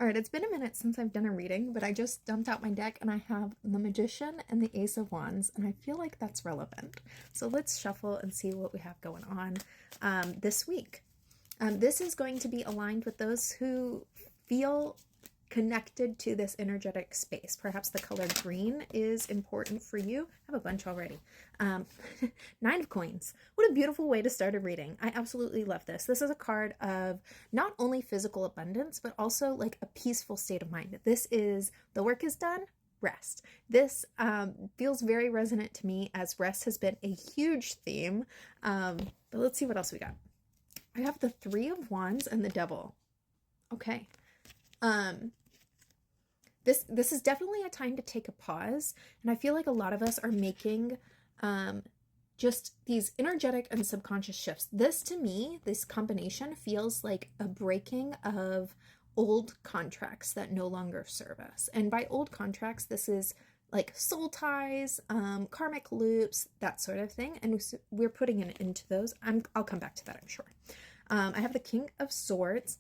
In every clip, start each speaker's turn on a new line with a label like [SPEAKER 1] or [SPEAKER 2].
[SPEAKER 1] All right, it's been a minute since I've done a reading, but I just dumped out my deck and I have the Magician and the Ace of Wands, and I feel like that's relevant. So let's shuffle and see what we have going on this week. This is going to be aligned with those who feel connected to this energetic space. Perhaps the color green is important for you. I have a bunch already. Nine of Coins. What a beautiful way to start a reading. I absolutely love this. This is a card of not only physical abundance, but also like a peaceful state of mind. This is the work is done, rest. This feels very resonant to me as rest has been a huge theme. But let's see what else we got. I have the Three of Wands and the Devil. Okay. This is definitely a time to take a pause, and I feel like a lot of us are making just these energetic and subconscious shifts. This, to me, this combination feels like a breaking of old contracts that no longer serve us. And by old contracts, this is like soul ties, karmic loops, that sort of thing. And we're putting it into those. I'll come back to that, I'm sure. I have the King of Swords,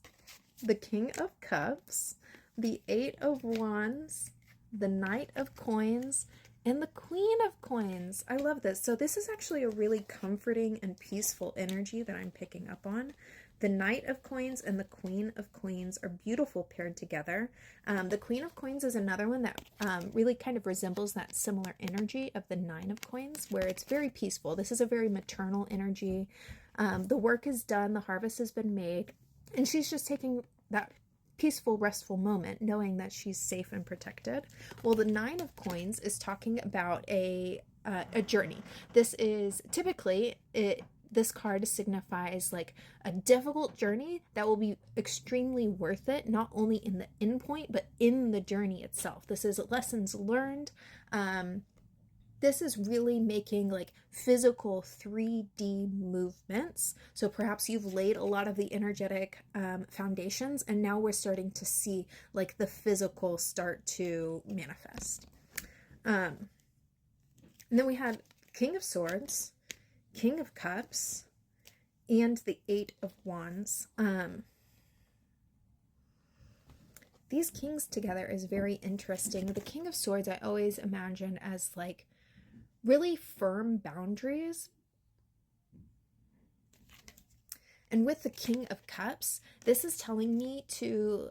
[SPEAKER 1] the King of Cups, the Eight of Wands, the Knight of Coins, and the Queen of Coins. I love this. So this is actually a really comforting and peaceful energy that I'm picking up on. The Knight of Coins and the Queen of Coins are beautiful paired together. The Queen of Coins is another one that really kind of resembles that similar energy of the Nine of Coins, where it's very peaceful. This is a very maternal energy. The work is done, the harvest has been made, and she's just taking that peaceful, restful moment, knowing that she's safe and protected. Well, the Nine of Coins is talking about a journey. This is typically this card signifies like a difficult journey that will be extremely worth it, not only in the end point, but in the journey itself. This is lessons learned. This is really making like physical 3D movements. So perhaps you've laid a lot of the energetic foundations, and now we're starting to see like the physical start to manifest. And then we had King of Swords, King of Cups, and the Eight of Wands. These kings together is very interesting. The King of Swords I always imagine as like really firm boundaries. And with the King of Cups, this is telling me to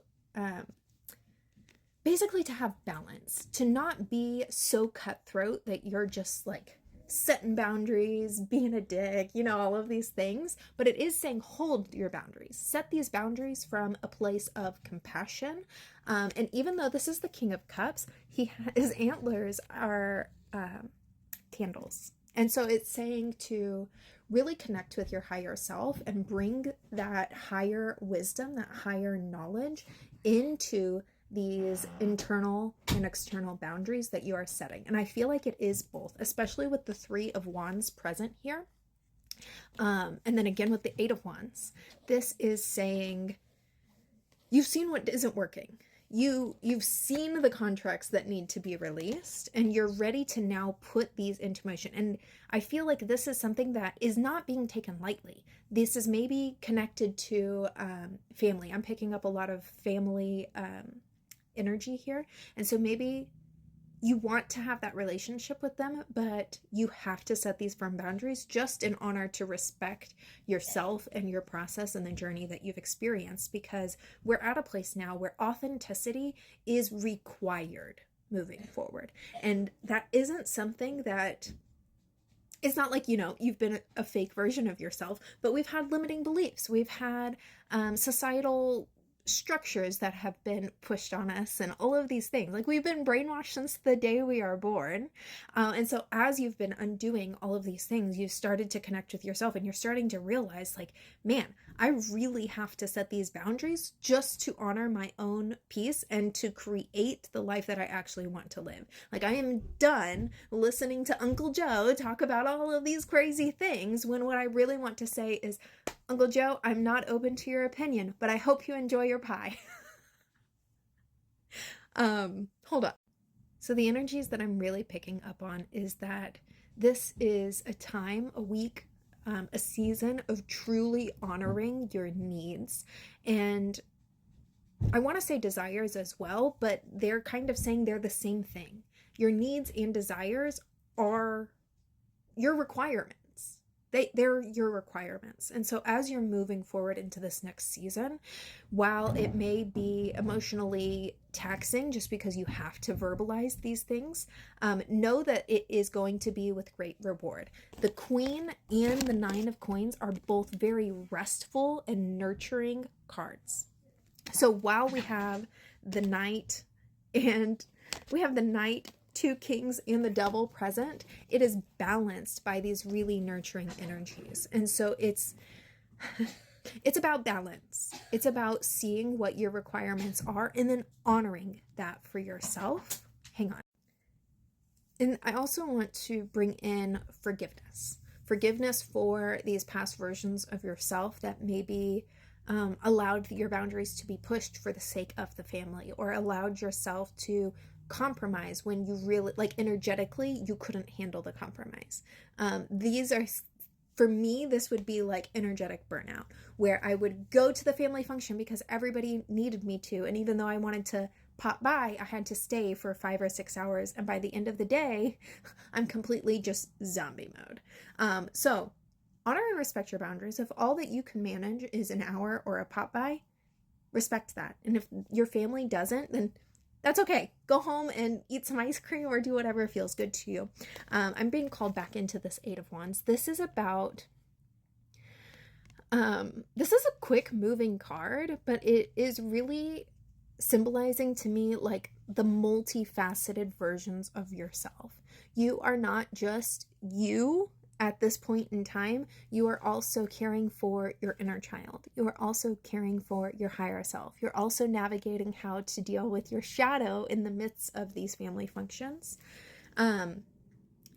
[SPEAKER 1] basically to have balance, to not be so cutthroat that you're just like setting boundaries, being a dick, you know, all of these things. But it is saying hold your boundaries, set these boundaries from a place of compassion. And even though this is the King of Cups, his antlers are candles. And so it's saying to really connect with your higher self and bring that higher wisdom, that higher knowledge into these internal and external boundaries that you are setting. And I feel like it is both, especially with the Three of Wands present here. And then again with the Eight of Wands, this is saying you've seen what isn't working. You've seen the contracts that need to be released, and you're ready to now put these into motion. And I feel like this is something that is not being taken lightly. This is maybe connected to family. I'm picking up a lot of family energy here. And so maybe you want to have that relationship with them, but you have to set these firm boundaries just in honor to respect yourself and your process and the journey that you've experienced, because we're at a place now where authenticity is required moving forward. And that isn't something that, it's not like, you know, you've been a fake version of yourself, but we've had limiting beliefs. We've had societal structures that have been pushed on us and all of these things. Like, we've been brainwashed since the day we are born. And so as you've been undoing all of these things, you've started to connect with yourself, and you're starting to realize like, man, I really have to set these boundaries just to honor my own peace and to create the life that I actually want to live. Like, I am done listening to Uncle Joe talk about all of these crazy things when what I really want to say is, Uncle Joe, I'm not open to your opinion, but I hope you enjoy your pie. Hold up. So the energies that I'm really picking up on is that this is a time, a week, a season of truly honoring your needs and I want to say desires as well, but they're kind of saying they're the same thing. Your needs and desires are your requirements. They're your requirements. And so as you're moving forward into this next season, while it may be emotionally taxing just because you have to verbalize these things, know that it is going to be with great reward. The Queen and the Nine of Coins are both very restful and nurturing cards. So while we have the Knight and we have the Knight, two Kings, and the Devil present, it is balanced by these really nurturing energies. And so it's about balance. It's about seeing what your requirements are and then honoring that for yourself. Hang on. And I also want to bring in forgiveness. Forgiveness for these past versions of yourself that maybe allowed your boundaries to be pushed for the sake of the family, or allowed yourself to compromise when you really, like, energetically, you couldn't handle the compromise. These are, for me, this would be like energetic burnout, where I would go to the family function because everybody needed me to. And even though I wanted to pop by, I had to stay for 5 or 6 hours. And by the end of the day, I'm completely just zombie mode. So honor and respect your boundaries. If all that you can manage is an hour or a pop by, respect that. And if your family doesn't, then that's okay. Go home and eat some ice cream or do whatever feels good to you. I'm being called back into this Eight of Wands. This is about, this is a quick moving card, but it is really symbolizing to me like the multifaceted versions of yourself. You are not just you at this point in time. You are also caring for your inner child. You are also caring for your higher self. You're also navigating how to deal with your shadow in the midst of these family functions. And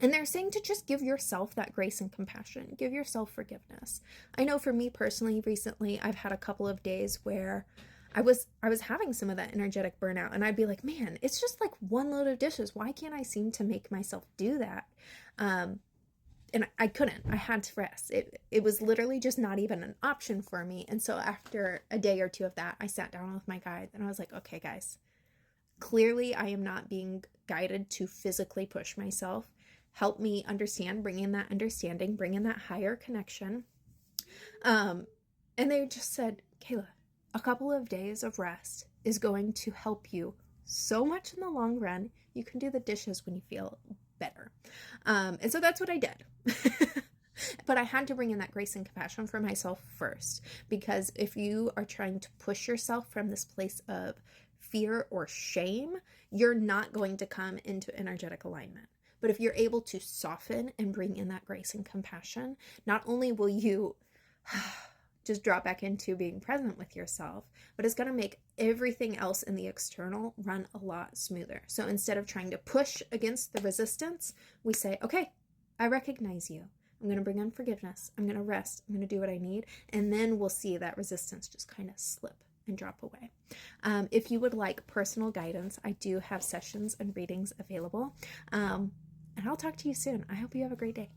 [SPEAKER 1] they're saying to just give yourself that grace and compassion. Give yourself forgiveness. I know for me personally, recently, I've had a couple of days where I was having some of that energetic burnout, and I'd be like, man, it's just like one load of dishes. Why can't I seem to make myself do that? And I couldn't. I had to rest. It was literally just not even an option for me. And so after a day or two of that, I sat down with my guide and I was like, okay, guys, clearly I am not being guided to physically push myself. Help me understand, bring in that understanding, bring in that higher connection. And they just said, Kayla, a couple of days of rest is going to help you so much in the long run. You can do the dishes when you feel better. And so that's what I did. But I had to bring in that grace and compassion for myself first, because if you are trying to push yourself from this place of fear or shame, you're not going to come into energetic alignment. But if you're able to soften and bring in that grace and compassion, not only will you just drop back into being present with yourself, but it's going to make everything else in the external run a lot smoother. So instead of trying to push against the resistance, we say, okay, I recognize you. I'm going to bring in forgiveness. I'm going to rest. I'm going to do what I need. And then we'll see that resistance just kind of slip and drop away. If you would like personal guidance, I do have sessions and readings available. And I'll talk to you soon. I hope you have a great day.